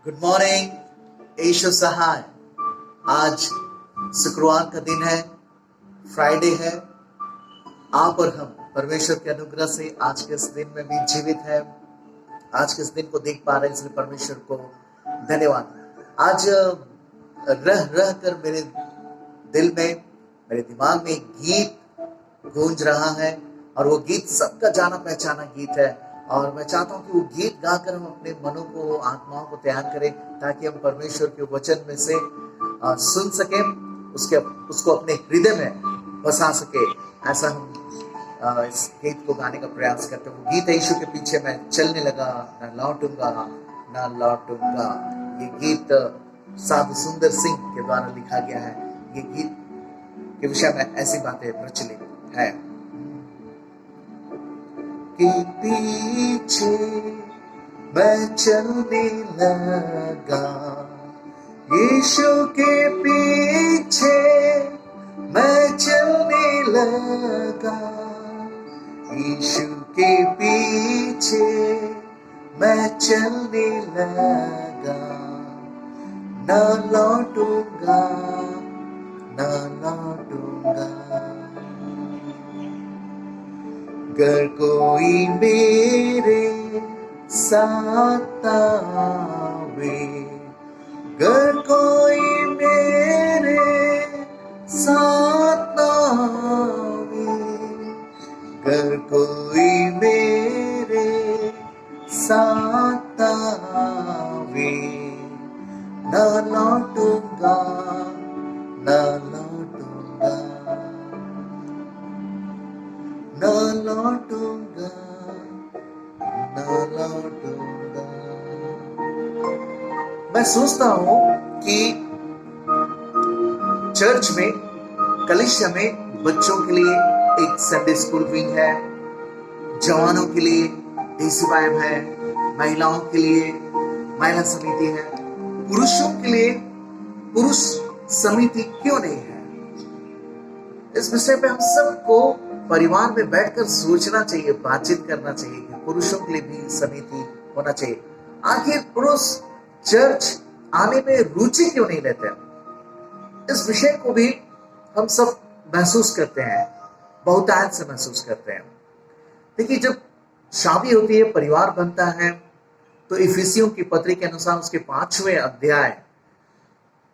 Good morning यीशु सहाय। आज शुक्रवार का दिन है, फ्राइडे है। आप और हम परमेश्वर के अनुग्रह से आज के इस दिन में भी जीवित है, आज के इस दिन को देख पा रहे हैं, इसलिए परमेश्वर को धन्यवाद। आज रह रह कर मेरे दिल में, मेरे दिमाग में एक गीत गूंज रहा है और वो गीत सबका जाना पहचाना गीत है। और मैं चाहता हूँ कि वो गीत गाकर हम अपने मनों को, आत्माओं को तैयार करें, ताकि हम परमेश्वर के वचन में से सुन सके, उसको अपने हृदय में बसा सके। ऐसा हम इस गीत को गाने का प्रयास करते हैं। वो गीत यीशु के पीछे मैं चलने लगा, न लौटूंगा न लौटूंगा। ये गीत साधु सुंदर सिंह के द्वारा लिखा गया है। ये गीत के विषय में ऐसी बातें प्रचलित है कि पीछे मैं चलने लगा, यीशु के पीछे मैं चलने लगा, यीशु के पीछे मैं चलने लगा। न लौटूंगा न लौटूंगा। गर कोई मेरे साथ आवे, गर कोई मेरे साथ आवे, गर कोई मेरे साथ आवे, न लौटूंगा न लौटूंगा न लौटूंगा न लौटूंगा। मैं सोचता हूं कि चर्च में, कलीसिया में बच्चों के लिए एक संडे स्कूल विंग है, जवानों के लिए DCYM है, महिलाओं के लिए महिला समिति है, पुरुषों के लिए पुरुष समिति क्यों नहीं है। इस विषय पे हम सबको परिवार में बैठकर सोचना चाहिए, बातचीत करना चाहिए कि पुरुषों के लिए भी समिति होना चाहिए। आखिर पुरुष चर्च आने में रुचि क्यों नहीं लेते? इस विषय को भी हम सब महसूस करते हैं, बहुतायत से महसूस करते हैं। देखिए, जब शादी होती है, परिवार बनता है, तो इफिसियों की पत्री के अनुसार उसके 5वें अध्याय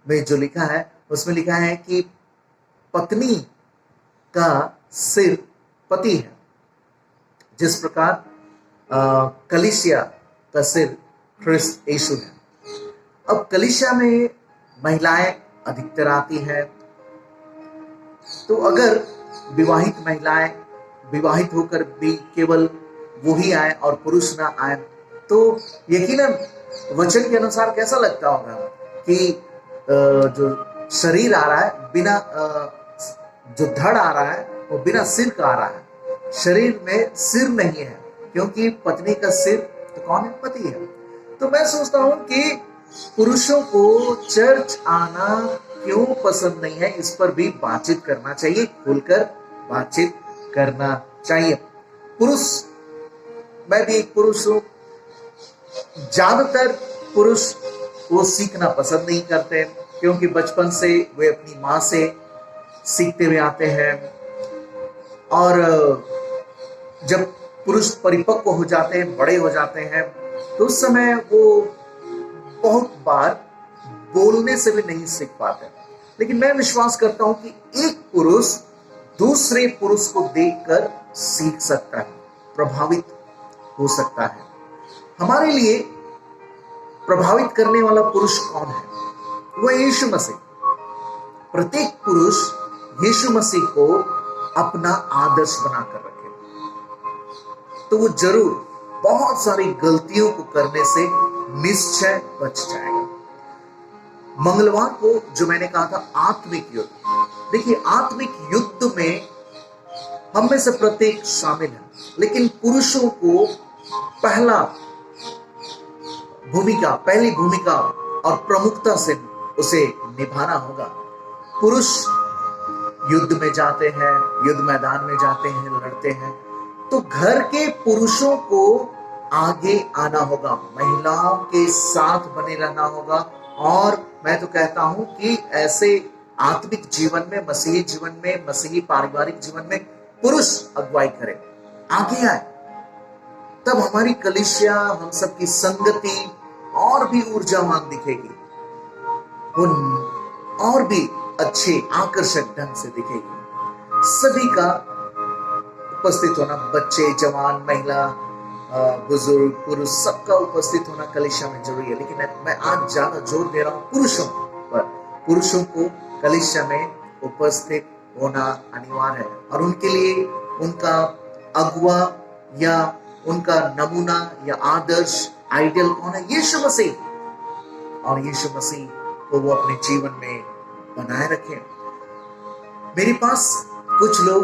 में जो लिखा है, उसमें लिखा है कि पत्नी का सिर पति है, जिस प्रकार कलीसिया का सिर ख्रिस्त यीशु है। अब कलीसिया में महिलाएं अधिकतर आती हैं, तो अगर विवाहित महिलाएं विवाहित होकर भी केवल वो ही आए और पुरुष ना आए, तो यकीनन वचन के अनुसार कैसा लगता होगा कि जो शरीर आ रहा है बिना जो धड़ आ रहा है वो बिना सिर का आ रहा है। शरीर में सिर नहीं है, क्योंकि पत्नी का सिर तो कौन है? पति है। तो मैं सोचता हूं कि पुरुषों को चर्च आना क्यों पसंद नहीं है, इस पर भी बातचीत करना चाहिए, खुलकर बातचीत करना चाहिए। पुरुष, मैं भी एक पुरुष हूं। ज्यादातर पुरुष वो सीखना पसंद नहीं करते, क्योंकि बचपन से वे अपनी माँ से सीखते हुए आते हैं, और जब पुरुष परिपक्व हो जाते हैं, बड़े हो जाते हैं, तो उस समय वो बहुत बार बोलने से भी नहीं सीख पाते। लेकिन मैं विश्वास करता हूं कि एक पुरुष दूसरे पुरुष को देखकर सीख सकता है, प्रभावित हो सकता है। हमारे लिए प्रभावित करने वाला पुरुष कौन है? वह यीशु मसीह। प्रत्येक पुरुष यीशु मसीह को अपना आदर्श बनाकर रखे, तो वो जरूर बहुत सारी गलतियों को करने से निश्चय बच जाएगा। मंगलवार को जो मैंने कहा था आत्मिक युद्ध, देखिए आत्मिक युद्ध में हम में से प्रत्येक शामिल है, लेकिन पुरुषों को पहली भूमिका और प्रमुखता से उसे निभाना होगा। पुरुष युद्ध में जाते हैं, युद्ध मैदान में जाते हैं, लड़ते हैं, तो घर के पुरुषों को आगे आना होगा, महिलाओं के साथ बने रहना होगा। और मैं तो कहता हूं कि ऐसे आत्मिक जीवन में, मसीही जीवन में, मसीही पारिवारिक जीवन में पुरुष अगुवाई करे, आगे आए, तब हमारी कलीसिया, हम सबकी संगति और भी ऊर्जावान दिखेगी, उन और भी अच्छे आकर्षक ढंग से दिखेगी। सभी का उपस्थित होना, बच्चे, जवान, महिला, बुजुर्ग, पुरुष, सबका उपस्थित होना कलीसिया में जरूरी है। लेकिन मैं आज ज्यादा जोर दे रहा हूं पुरुषों पर। पुरुषों को कलीसिया में उपस्थित होना अनिवार्य है, और उनके लिए उनका अगुआ या उनका नमूना या आदर्श, आइडियल कौन है? यीशु मसीह। और यीशु मसीह को वो अपने जीवन में बनाए रखें। मेरे पास कुछ लोग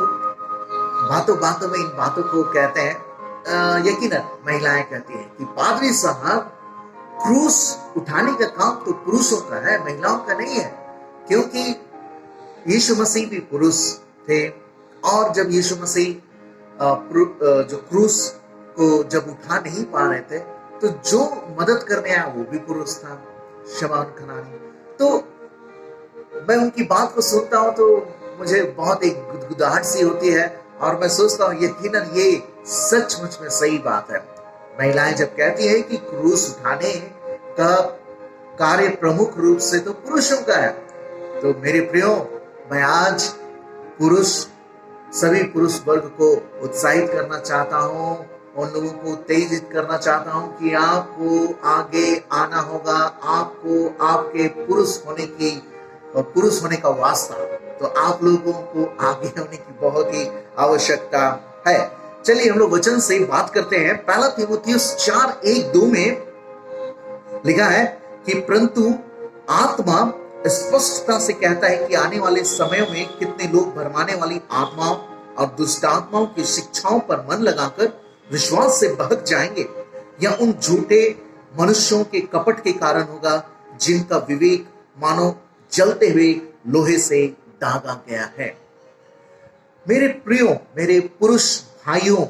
बातों बातों में इन बातों को कहते हैं, यकीनन महिलाएं कहती हैं कि पादरी साहब, क्रूस उठाने का काम तो पुरुषों का है, महिलाओं का नहीं है। क्योंकि यीशु मसीह भी पुरुष थे, और जब यीशु मसीह जो क्रूस को जब उठा नहीं पा रहे थे, तो जो मदद करने आया वो भी पुरुष था, शमौन खनानी। तो मैं उनकी बात को सुनता हूं तो मुझे बहुत एक गुदगुदाहट सी होती है, और मैं सोचता हूं यकीनन ये सचमुच में सही बात है। महिलाएं जब कहती है कि क्रूस उठाने का कार्य प्रमुख रूप से तो पुरुषों का है, तो मेरे प्रियो, मैं आज सभी पुरुष वर्ग को उत्साहित करना चाहता हूं, उन लोगों को उत्तेजित करना चाहता हूं कि आपको आगे आना होगा, आपको आपके पुरुष होने का वास्ता, तो आप लोगों को आगे होने की बहुत ही आवश्यकता है। चलिए हम लोग वचन से बात करते हैं। पहला तीमुथियुस 4:1-2 में लिखा है कि परंतु आत्मा स्पष्टता से कहता है कि आने वाले समयों में कितने लोग भरमाने वाली आत्माओं और दुष्ट आत्माओं की शिक्षाओं पर मन लगाकर विश्वास से बहक जाएंगे। यह उन झूठे मनुष्यों के कपट के कारण होगा जिनका विवेक मानो जलते हुए लोहे से दागा गया है। मेरे प्रियो, मेरे पुरुष भाइयों,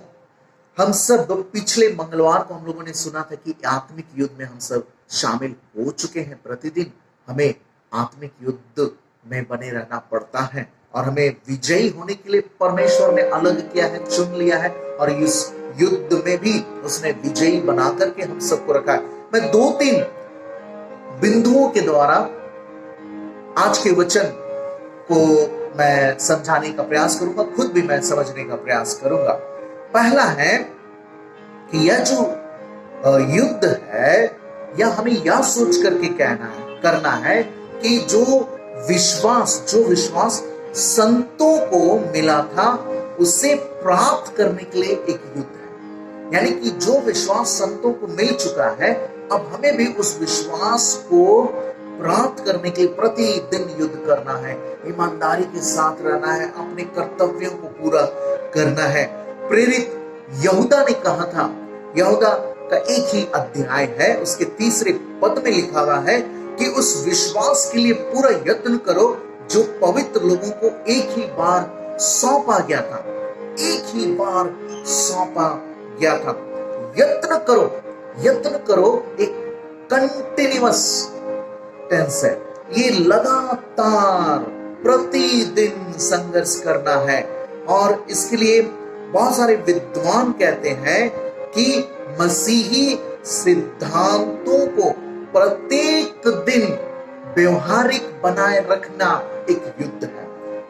हम सब पिछले मंगलवार को हम लोगों ने सुना था कि आत्मिक युद्ध में हम सब शामिल हो चुके हैं। प्रतिदिन हमें आत्मिक युद्ध में बने रहना पड़ता है, और हमें विजयी होने के लिए परमेश्वर ने अलग किया है, चुन लिया है, और इस युद्ध में भी उसने विजयी बना करके हम सबको रखा है। मैं 2-3 बिंदुओं के द्वारा आज के वचन को मैं समझाने का प्रयास करूंगा, खुद भी मैं समझने का प्रयास करूंगा। पहला है कि यह जो युद्ध है, यह हमें यह सोच करके करना है कि जो विश्वास संतों को मिला था, उसे प्राप्त करने के लिए एक युद्ध है। यानी कि जो विश्वास संतों को मिल चुका है, अब हमें भी उस विश्वास को प्राप्त करने के लिए प्रतिदिन युद्ध करना है, ईमानदारी के साथ रहना है, अपने कर्तव्यों को पूरा करना है। प्रेरित यहूदा ने कहा था, यहूदा का एक ही अध्याय है, उसके 3 पद में लिखा हुआ है कि उस विश्वास के लिए पूरा यत्न करो जो पवित्र लोगों को एक ही बार सौंपा गया था। एक ही बार सौंपा गया था। यत्न करो एक कंटिन्यूअस टेंस है, ये लगातार प्रतिदिन संघर्ष करना है। और इसके लिए बहुत सारे विद्वान कहते हैं कि मसीही सिद्धांतों को प्रत्येक दिन व्यवहारिक बनाए रखना एक युद्ध है।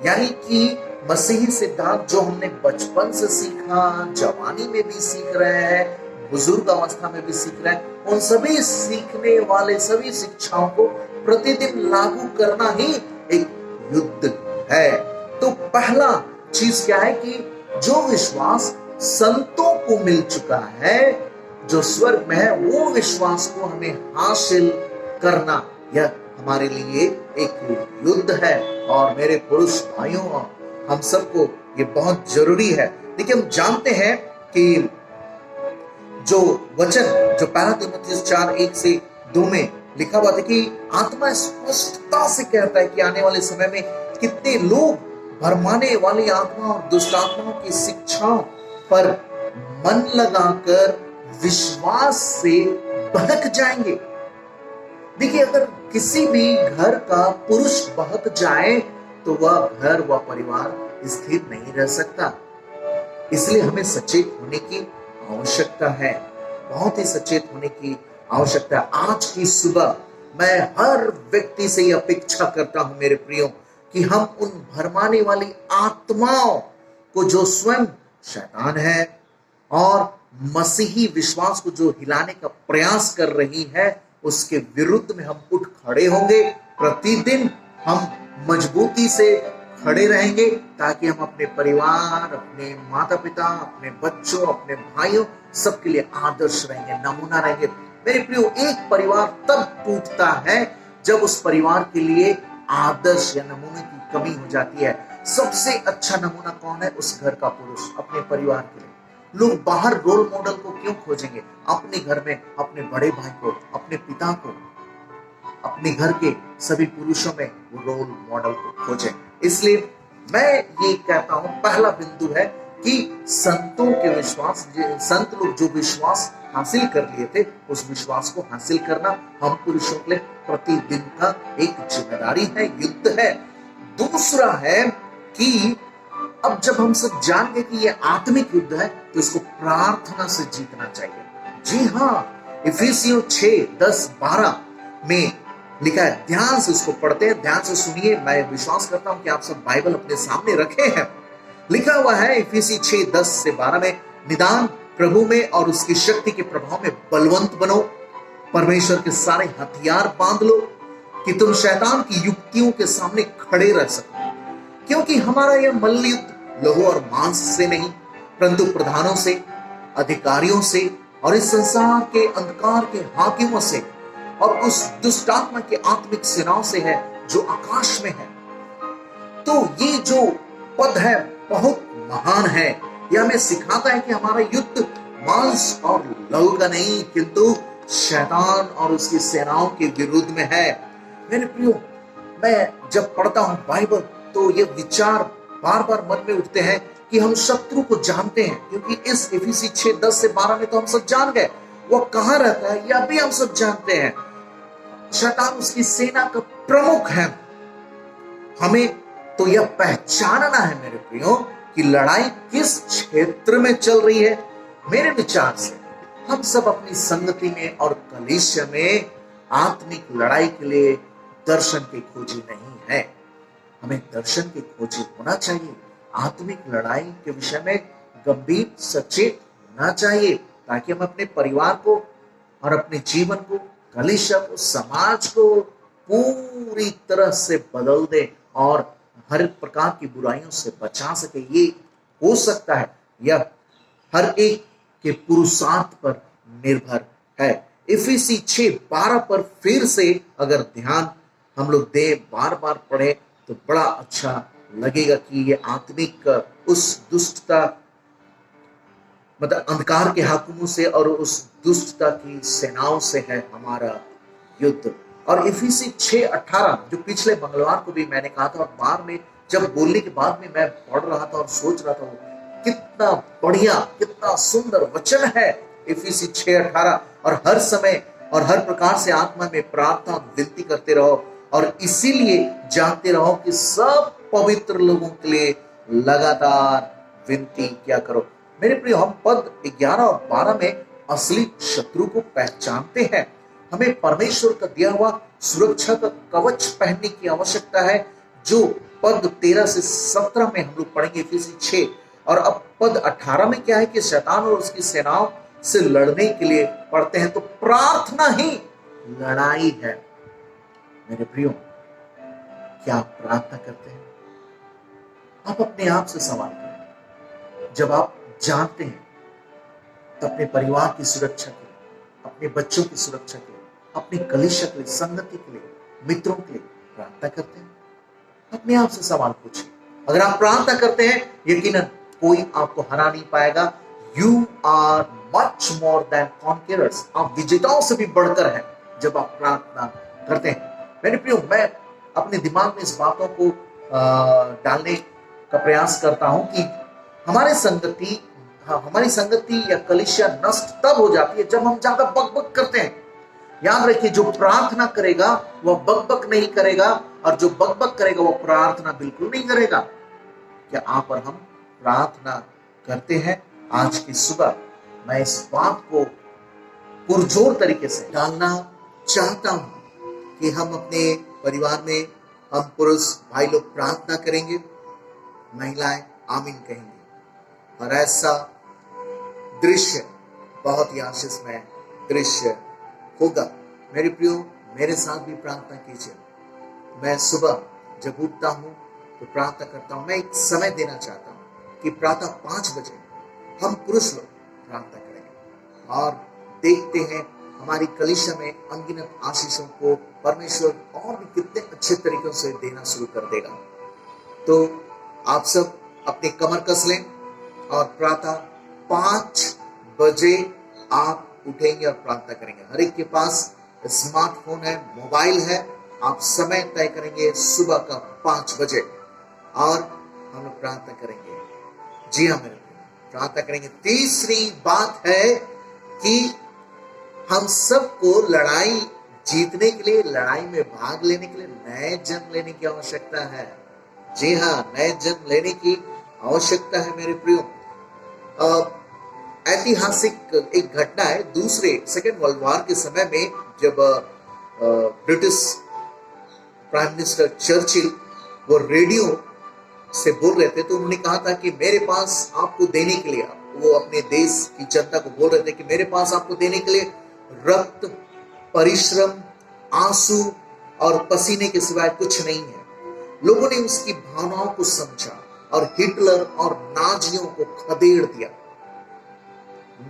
यानी कि मसीही सिद्धांत जो हमने बचपन से सीखा, जवानी में भी सीख रहे हैं, बुजुर्ग अवस्था में भी सीख रहे हैं, उन सभी सीखने वाले सभी शिक्षाओं को प्रतिदिन लागू करना ही एक युद्ध है। तो पहला चीज क्या है कि जो विश्वास संतों को मिल चुका है, जो स्वर्ग में है, वो विश्वास को हमें हासिल करना, यह हमारे लिए एक युद्ध है। और मेरे पुरुष भाइयों, हम सबको ये बहुत जरूरी है। देखिए, हम जानते हैं कि जो वचन जो पहला तीमुथियुस 4:1-2 में लिखा हुआ था कि आत्मा स्पष्टता से कहता है कि आने वाले समय में कितने लोग भरमाने वाली आत्मा और दुष्ट आत्माओं की शिक्षाओं पर मन लगाकर विश्वास से बहक जाएंगे। देखिए, अगर किसी भी घर का पुरुष बहक जाए तो वह घर, वह परिवार स्थिर नहीं रह सकता। इसलिए हमें सचेत होने की आवश्यकता है, बहुत ही सचेत होने की आवश्यकता है। आज की सुबह मैं हर व्यक्ति से यह अपेक्षा करता हूं मेरे प्रियो, कि हम उन भरमाने वाली आत्माओं को, जो स्वयं शैतान है और मसीही विश्वास को जो हिलाने का प्रयास कर रही है, उसके विरुद्ध में हम उठ खड़े होंगे। प्रतिदिन हम मजबूती से खड़े रहेंगे, ताकि हम अपने परिवार, अपने माता पिता, अपने बच्चों, अपने भाइयों, सबके लिए आदर्श रहेंगे, नमूना रहेंगे। मेरे प्रियो, एक परिवार तब टूटता है जब उस परिवार के लिए आदर्श या नमूने की कमी हो जाती है। सबसे अच्छा नमूना कौन है? उस घर का पुरुष, अपने परिवार के लिए। लोग बाहर रोल मॉडल को क्यों खोजेंगे? अपने घर में अपने बड़े भाई को, अपने पिता को, अपने घर के सभी पुरुषों में वो रोल मॉडल को खोजें। इसलिए मैं ये कहता हूं, पहला बिंदु है कि संतों के विश्वास, संत लोग जो विश्वास हासिल कर लिए थे, उस विश्वास को हासिल करना हम पुरुषों के लिए प्रतिदिन का एक जिम्मेदारी है, युद्ध है। दूसरा है कि अब जब हम सब जान गए कि यह आत्मिक युद्ध है, तो इसको प्रार्थना से जीतना चाहिए। जी हाँ, इफिसियों 6:10-12 में लिखा है। ध्यान से उसको पढ़ते हैं, ध्यान से सुनिए। मैं विश्वास करता हूं कि आप सब बाइबल अपने सामने रखे हैं। लिखा हुआ है इफिसी 6:10-12 में, निदान प्रभु में और उसकी शक्ति के प्रभाव में बलवंत बनो, परमेश्वर के सारे हथियार बांध लो, कि तुम शैतान की युक्तियों के सामने खड़े रह सको। क्योंकि हमारा यह मल्ल युद्ध लहू और मांस से नहीं, परंतु प्रधानों से, अधिकारियों से और इस संसार के अंधकार के हाकिमों से और उस दुष्टात्मा के आत्मिक सेनाओं से है जो आकाश में है। तो ये जो पद है बहुत महान है। यह हमें सिखाता है कि हमारा युद्ध मांस और लहू का नहीं, किंतु शैतान और उसकी सेनाओं के विरुद्ध में है। मेरे प्रियो, मैं जब पढ़ता हूं बाइबल, तो ये विचार बार बार मन में उठते हैं कि हम शत्रु को जानते हैं, क्योंकि इस इफिसी 6:10-12 में तो हम सब जान गए वो कहां रहता है, यह भी हम सब जानते हैं। शैतान उसकी सेना का प्रमुख है। हमें तो यह पहचानना है मेरे प्रियो कि लड़ाई किस क्षेत्र में चल रही है। मेरे विचार से हम सब अपनी संगति में और कलीसिया में आत्मिक लड़ाई के लिए दर्शन की खोजी नहीं है। हमें दर्शन की खोजी होना चाहिए। आत्मिक लड़ाई के विषय में गंभीर सचेत होना चाहिए, ताकि हम अपने परिवार को और अपने जीवन को, कलीसिया को, समाज को पूरी तरह से बदल दे और हर प्रकार की बुराइयों से बचा सके। ये हो सकता है, यह हर एक के पुरुषार्थ पर निर्भर है। इफिसी 6:12 पर फिर से अगर ध्यान हम लोग दें, बार बार पढ़े, तो बड़ा अच्छा लगेगा कि ये आत्मिक उस दुष्टता, मतलब अंधकार के हाकिमों से और उस दुष्टता की सेनाओं से है हमारा युद्ध। और इफिसी 6:18 जो पिछले मंगलवार को भी मैंने कहा था, और बाद में जब बोलने के बाद में मैं पढ़ रहा था और सोच रहा था, कितना बढ़िया, कितना सुंदर वचन है इफिसी 6:18। और हर समय और हर प्रकार से आत्मा में प्रार्थना विनती करते रहो, और इसीलिए जानते रहो कि सब पवित्र लोगों के लिए लगातार विनती क्या करो। मेरे प्रिय, हम पद 11 और 12 में असली शत्रु को पहचानते हैं। हमें परमेश्वर का दिया हुआ सुरक्षा का कवच पहनने की आवश्यकता है, जो पद 13 से 17 में हम लोग पढ़ेंगे इफिसी 6। और अब पद 18 में क्या है कि शैतान और उसकी सेनाओं से लड़ने के लिए पढ़ते हैं, तो प्रार्थना ही लड़ाई है। मेरे प्रियो, क्या आप प्रार्थना करते हैं? आप अपने आप से सवाल करें। जब आप जानते हैं तो अपने परिवार की सुरक्षा के लिए, अपने बच्चों की सुरक्षा के लिए, अपनी कलीसिया के लिए, संगति के लिए, मित्रों के लिए प्रार्थना करते हैं? अपने आप से सवाल पूछिए। अगर आप प्रार्थना करते हैं, यकीनन कोई आपको हरा नहीं पाएगा। You are much more than conquerors. आप विजेताओं से भी बढ़कर हैं जब आप प्रार्थना करते हैं। मेरे प्रियो, मैं अपने दिमाग में इस बातों को डालने का प्रयास करता हूं कि हमारे संगति हमारी संगति या कलीसिया नष्ट तब हो जाती है जब हम ज्यादा बकबक करते हैं। याद रखिए, जो प्रार्थना करेगा वह बकबक नहीं करेगा, और जो बकबक करेगा वह प्रार्थना बिल्कुल नहीं करेगा। क्या आप और हम प्रार्थना करते हैं? आज की सुबह मैं इस बात को पुरजोर तरीके से डालना चाहता हूं कि हम अपने परिवार में, हम पुरुष भाई लोग प्रार्थना करेंगे, महिलाएं आमीन कहेंगे, और ऐसा दृश्य बहुत ही आशीषमय दृश्य होगा। मेरे प्रियो, मेरे साथ भी प्रार्थना कीजिए। मैं सुबह जब उठता हूं तो प्रार्थना करता हूं। मैं एक समय देना चाहता हूं कि प्रातः 5 बजे हम पुरुष लोग प्रार्थना करेंगे, और देखते हैं हमारी कलीसिया में अनगिनत आशीषों को परमेश्वर और भी कितने अच्छे तरीकों से देना शुरू कर देगा। तो आप सब अपनी कमर कस लें, और प्रातः 5 बजे आप उठेंगे और प्रार्थना करेंगे। हर एक के पास स्मार्टफोन है, मोबाइल है। आप समय तय करेंगे सुबह का 5 बजे, और हम लोग प्रार्थना करेंगे। जी हाँ मेरे प्रार्थना करेंगे। तीसरी बात है कि हम सबको लड़ाई जीतने के लिए, लड़ाई में भाग लेने के लिए नए जन्म लेने की आवश्यकता है। जी हाँ, नए जन्म लेने की आवश्यकता है मेरे प्रियो। ऐतिहासिक एक घटना है, सेकेंड वर्ल्ड वॉर के समय में, जब ब्रिटिश प्राइम मिनिस्टर चर्चिल वो रेडियो से बोल रहे थे, तो उन्होंने कहा था कि मेरे पास आपको देने के लिए, वो अपने देश की जनता को बोल रहे थे कि मेरे पास आपको देने के लिए रक्त, परिश्रम, आंसू और पसीने के सिवाय कुछ नहीं है। लोगों ने उसकी भावनाओं को समझा और हिटलर और नाजियों को खदेड़ दिया।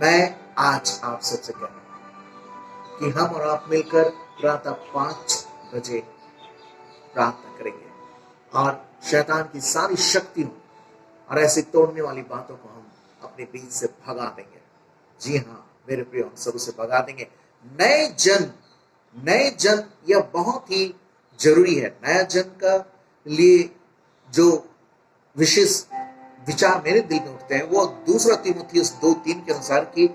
मैं आज आप सबसे कह रहा हूं कि हम और आप मिलकर प्रातः 5 बजे प्रार्थना करेंगे, और शैतान की सारी शक्तियों और ऐसी तोड़ने वाली बातों को हम अपने बीच से भगा देंगे। जी हाँ मेरे प्रिय, हम सब उसे भगा देंगे। नए जन्म यह बहुत ही जरूरी है। नया जन्म का लिए जो विशेष विचार मेरे दिल में उठते हैं, वो 2 तीमुथियुस 2:3 के अनुसार कि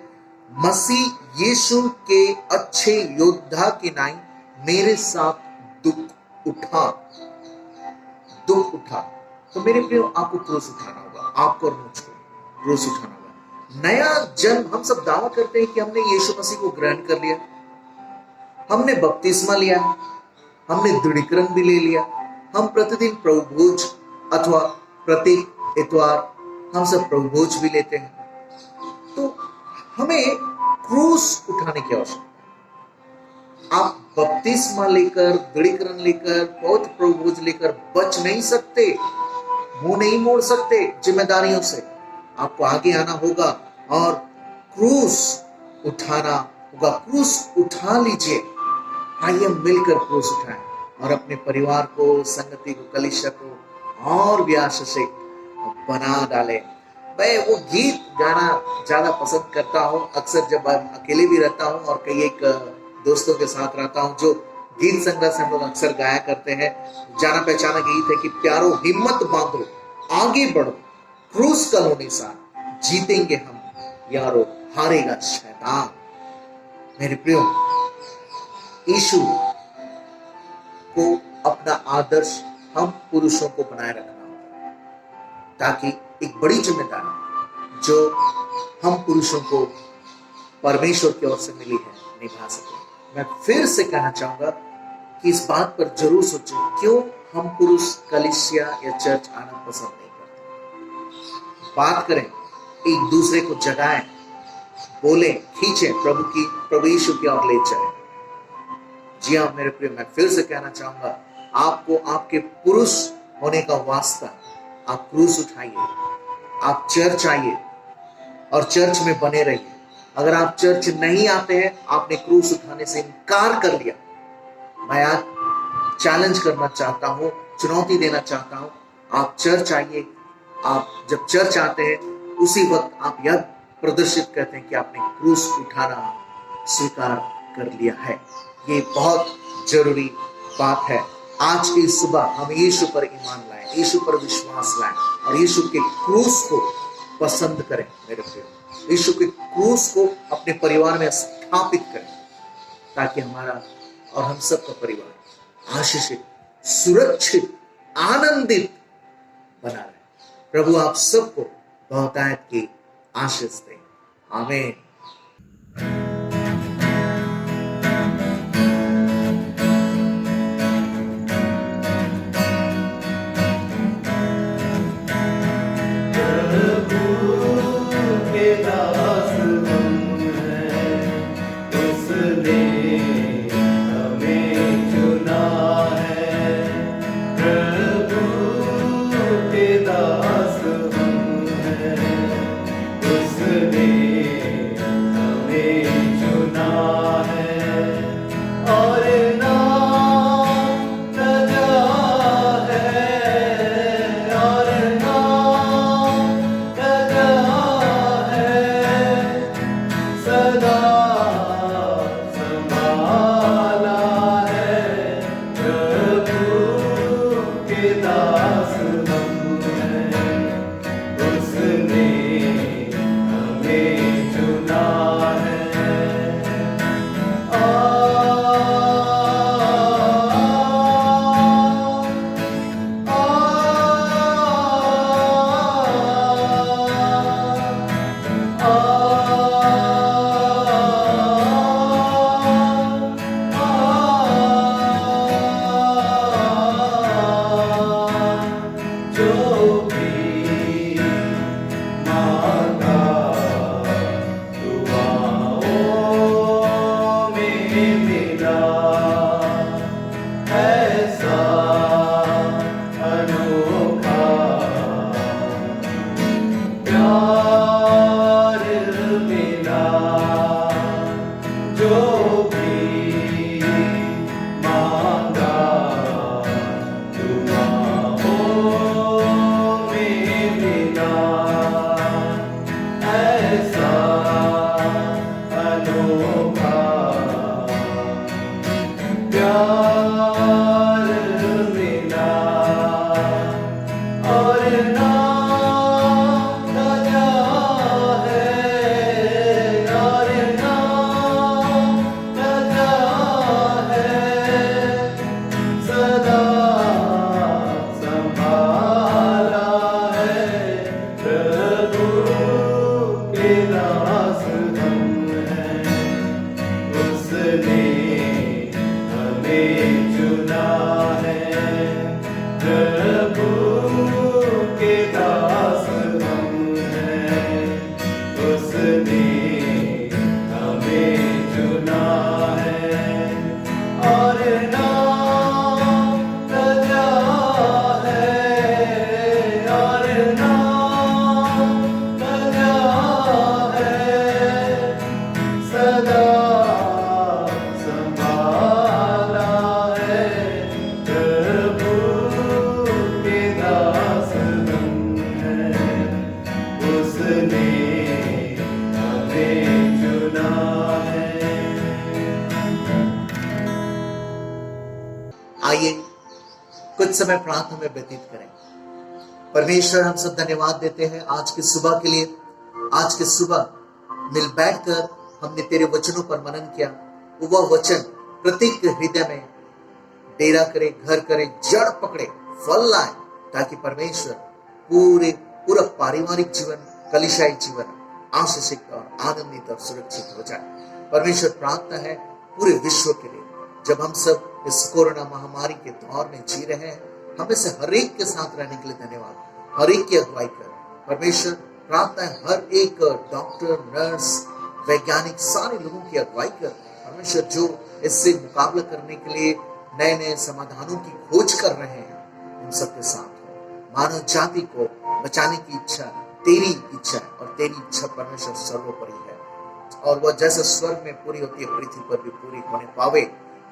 मसीह यीशु के अच्छे योद्धा के नाई मेरे साथ दुख उठा। तो मेरे प्रियो, आपको क्रूस उठाना होगा, आपको और मुझको क्रूस उठाना होगा। नया जन्म, हम सब दावा करते हैं कि हमने यीशु मसीह को ग्रहण कर लिया, हमने बपतिस्मा लिया, हमने दृढ़ीकरण भी ले लिया, हम प्रतिदिन प्रभु भोज अथवा प्रत्येक इतवार हम सब प्रभु भोज भी लेते हैं। तो हमें क्रूस उठाने की आवश्यकता है। आप बपतिस्मा लेकर, दृढ़ीकरण लेकर, पवित्र प्रभु भोज लेकर बच नहीं सकते, मुंह नहीं मोड़ सकते जिम्मेदारियों से। आपको आगे आना होगा और क्रूस उठाना होगा। क्रूस उठा लीजिए। आइए मिलकर क्रूस उठाएं और अपने परिवार को, संगति को, कलीसिया को और भी आशीष से बना डाले। मैं वो गीत गाना ज्यादा पसंद करता हूँ, अक्सर जब अकेले भी रहता हूँ और कई एक दोस्तों के साथ रहता हूँ, जो गीत संग्रह से हम लोग अक्सर गाया करते हैं। जाना पहचाना गीत है कि प्यारो हिम्मत बांधो, आगे बढ़ो, क्रूस का लो निशान, जीतेंगे हम यारो, हारेगा शैतान। मेरे प्रियो, यीशु को अपना आदर्श हम पुरुषों को बनाए रखना होगा, ताकि एक बड़ी जिम्मेदारी जो हम पुरुषों को परमेश्वर की ओर से मिली है निभा सके। मैं फिर से कहना चाहूंगा कि इस बात पर जरूर सोचें, क्यों हम पुरुष कलीसिया या चर्च आना पसंद नहीं करते। बात करें, एक दूसरे को जगाएं, बोलें, खींचें, प्रभु यीशु की ओर ले चलें। जी हाँ मेरे प्रिय, मैं फिर से कहना चाहूंगा, आपको आपके पुरुष होने का वास्ता, आप क्रूस उठाइए, आप चर्च आइए और चर्च में बने रहिए। अगर आप चर्च नहीं आते हैं, आपने क्रूस उठाने से इनकार कर लिया, मैं आज चैलेंज करना चाहता हूं, चुनौती देना चाहता हूं, आप चर्च आइए। आप जब चर्च आते हैं उसी वक्त आप यह प्रदर्शित करते हैं कि आपने क्रूस उठाना स्वीकार कर लिया है। ये बहुत जरूरी बात है। आज की सुबह हम यीशु पर ईमान लाएं, यीशु पर विश्वास लाएं और यीशु के क्रूस को पसंद करें मेरे प्रिय। यीशु के क्रूस को अपने परिवार में स्थापित करें ताकि हमारा और हम सबका परिवार आशीषित, सुरक्षित, आनंदित बना रहे। प्रभु आप सबको बहुतायत की आशीष दें। आमीन। आइए कुछ समय प्रार्थना में व्यतीत करें। परमेश्वर हम सब धन्यवाद देते हैं आज की सुबह के लिए। आज की सुबह मिल बैठकर हमने तेरे वचनों पर मनन किया। वह वचन प्रत्येक हृदय में डेरा करे, घर करे, जड़ पकड़े, फल लाए, ताकि परमेश्वर पूरा पारिवारिक जीवन, कलीसियाई जीवन आशीषित और आनंदित और सुरक्षित हो जाए। परमेश्वर प्रार्थना है पूरे विश्व के लिए, जब हम सब इस कोरोना महामारी के दौर में जी रहे हैं, हमें से हर एक के साथ रहने के लिए धन्यवाद। हर एक की अगुवाई कर परमेश्वर। प्रार्थना है हर एक डॉक्टर, नर्स, वैज्ञानिक, सारे लोगों की अगुवाई कर परमेश्वर, जो इससे मुकाबला करने के लिए नए नए समाधानों की खोज कर रहे हैं, उन सबके साथ हो। मानव जाति को बचाने की इच्छा तेरी इच्छा है और तेरी इच्छा परमेश्वर सर्वोपरि है, और वह जैसे स्वर्ग में पूरी होती है पृथ्वी पर भी पूरी होने पावे।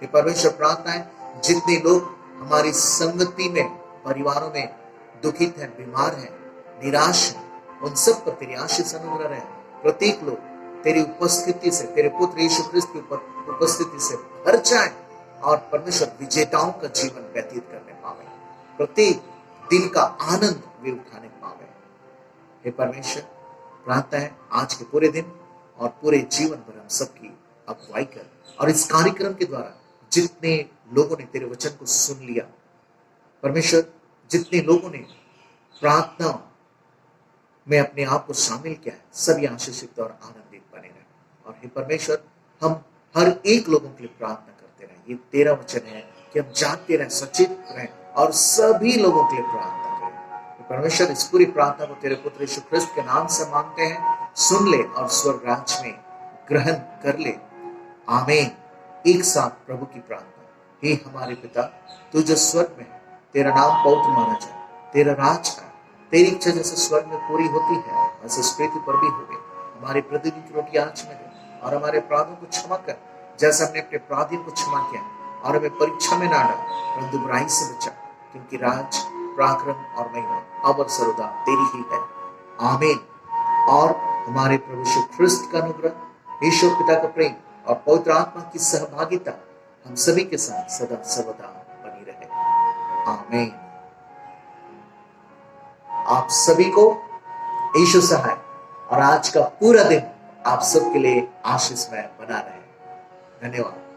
ये परमेश्वर प्रार्थना है जितने लोग हमारी संगति में, परिवारों में दुखित हैं, बीमार हैं, निराश हैं, उन सब पर तेरी आशीष अनुग्रह रहे। प्रत्येक लोग तेरी उपस्थिति से, तेरे पुत्र यीशु ख्रिस्त की उपस्थिति से भर जाए और परमेश्वर विजेताओं का जीवन व्यतीत करने पावे। प्रत्येक दिन का आनंद वे उठाने पावे। हे परमेश्वर, प्रार्थना है आज के पूरे दिन और पूरे जीवन भर हम सबकी अगुवाई कर, और इस कार्यक्रम के द्वारा जितने लोगों ने तेरे वचन को सुन लिया परमेश्वर, जितने लोगों ने प्रार्थना में अपने आप को शामिल किया है, सभी आशीषित और आनंदित बने रहे। और हे परमेश्वर, हम हर एक लोगों के लिए प्रार्थना करते रहे। ये तेरा वचन है कि हम जागते रहे, सचेत रहें और सभी लोगों के लिए प्रार्थना करें। परमेश्वर, इस पूरी प्रार्थना को तेरे पुत्र यीशु ख्रिस्त के नाम से मांगते हैं, सुन ले और स्वर्ग राज्य में ग्रहण कर ले। आमीन। एक साथ प्रभु की प्रार्थना। हे हमारे पिता, तू जो स्वर्ग में है, तेरा नाम पवित्र माना जाए, तेरा राज आए, तेरी इच्छा जैसे स्वर्ग में पूरी होती है वैसे इस पृथ्वी पर भी होगी। हमारी प्रतिदिन की रोटी आज में दे और हमारे अपराधों को क्षमा कर जैसा हमने अपने अपराधियों को क्षमा किया, और हमें परीक्षा में ना डाल परंतु बुराई से बचा, क्योंकि राज, पराक्रम और महिमा अब और सर्वदा तेरी ही है। आमीन। और हमारे प्रभु यीशु ख्रिस्त का अनुग्रह, ईश्वर पिता का प्रेम और पवित्र आत्मा की सहभागिता हम सभी के साथ सदा सर्वदा बनी रहे। आमीन। आप सभी को यीशु सहाय और आज का पूरा दिन आप सबके लिए आशीषमय बना रहे। धन्यवाद।